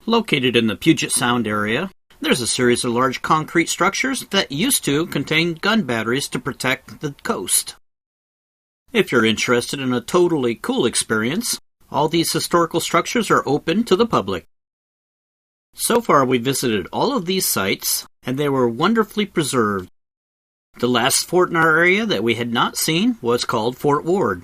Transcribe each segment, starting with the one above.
Located in the Puget Sound area, there's a series of large concrete structures that used to contain gun batteries to protect the coast. If you're interested in a totally cool experience, all these historical structures are open to the public. So far, we visited all of these sites, and they were wonderfully preserved. The last fort in our area that we had not seen was called Fort Ward.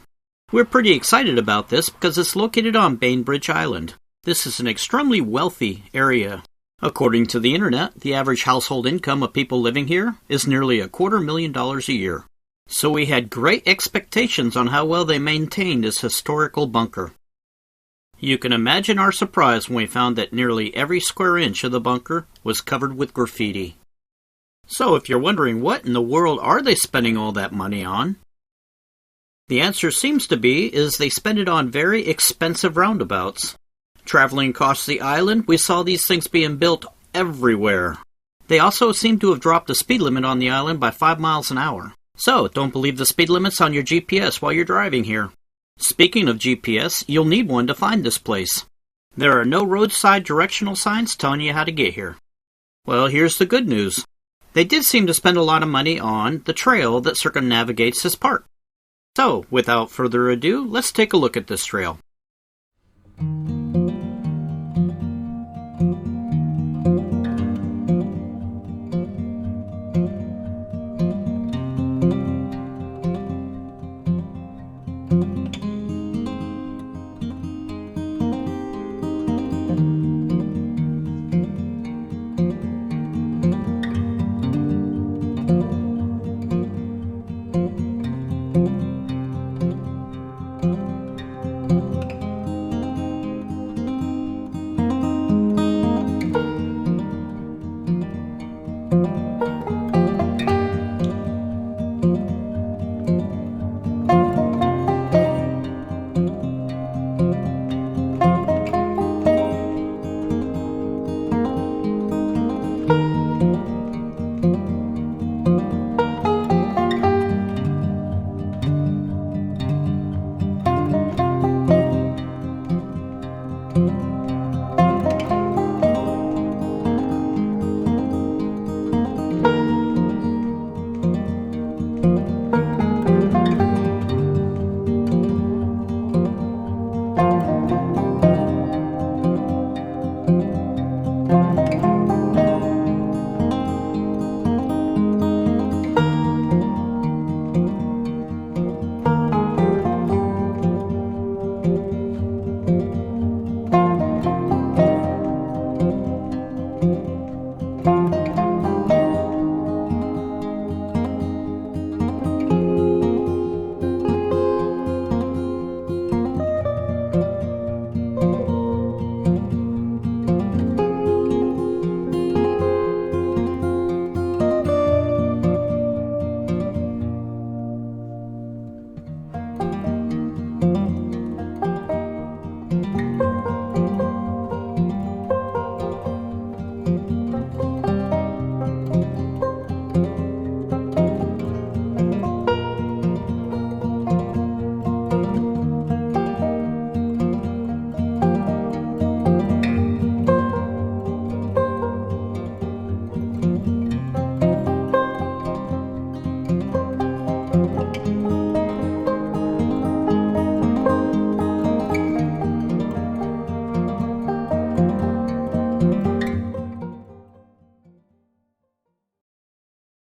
We're pretty excited about this because it's located on Bainbridge Island. This is an extremely wealthy area. According to the internet, the average household income of people living here is nearly $250,000 a year. So we had great expectations on how well they maintained this historical bunker. You can imagine our surprise when we found that nearly every square inch of the bunker was covered with graffiti. So if you're wondering what in the world are they spending all that money on, the answer seems to be is they spend it on very expensive roundabouts. Traveling across the island, we saw these things being built everywhere. They also seem to have dropped the speed limit on the island by 5 miles an hour. So don't believe the speed limits on your GPS while you're driving here. Speaking of GPS, you'll need one to find this place. There are no roadside directional signs telling you how to get here. Well, here's the good news. They did seem to spend a lot of money on the trail that circumnavigates this park. So, without further ado, let's take a look at this trail.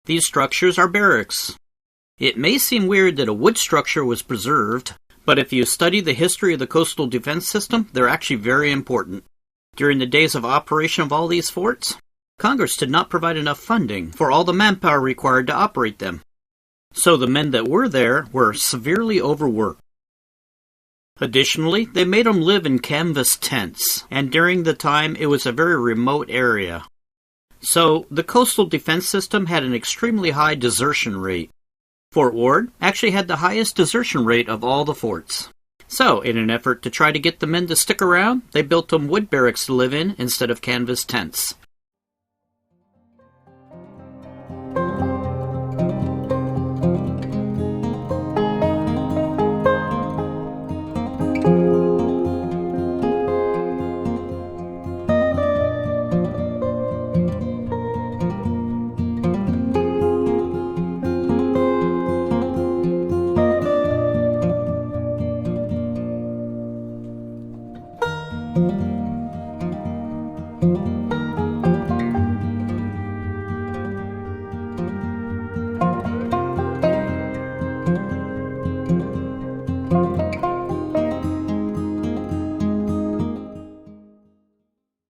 These structures are barracks. It may seem weird that a wood structure was preserved, but if you study the history of the coastal defense system, they're actually very important. During the days of operation of all these forts, Congress did not provide enough funding for all the manpower required to operate them. So the men that were there were severely overworked. Additionally, they made them live in canvas tents, and during the time it was a very remote area. So the coastal defense system had an extremely high desertion rate. Fort Ward actually had the highest desertion rate of all the forts. So, in an effort to try to get the men to stick around, they built them wood barracks to live in instead of canvas tents.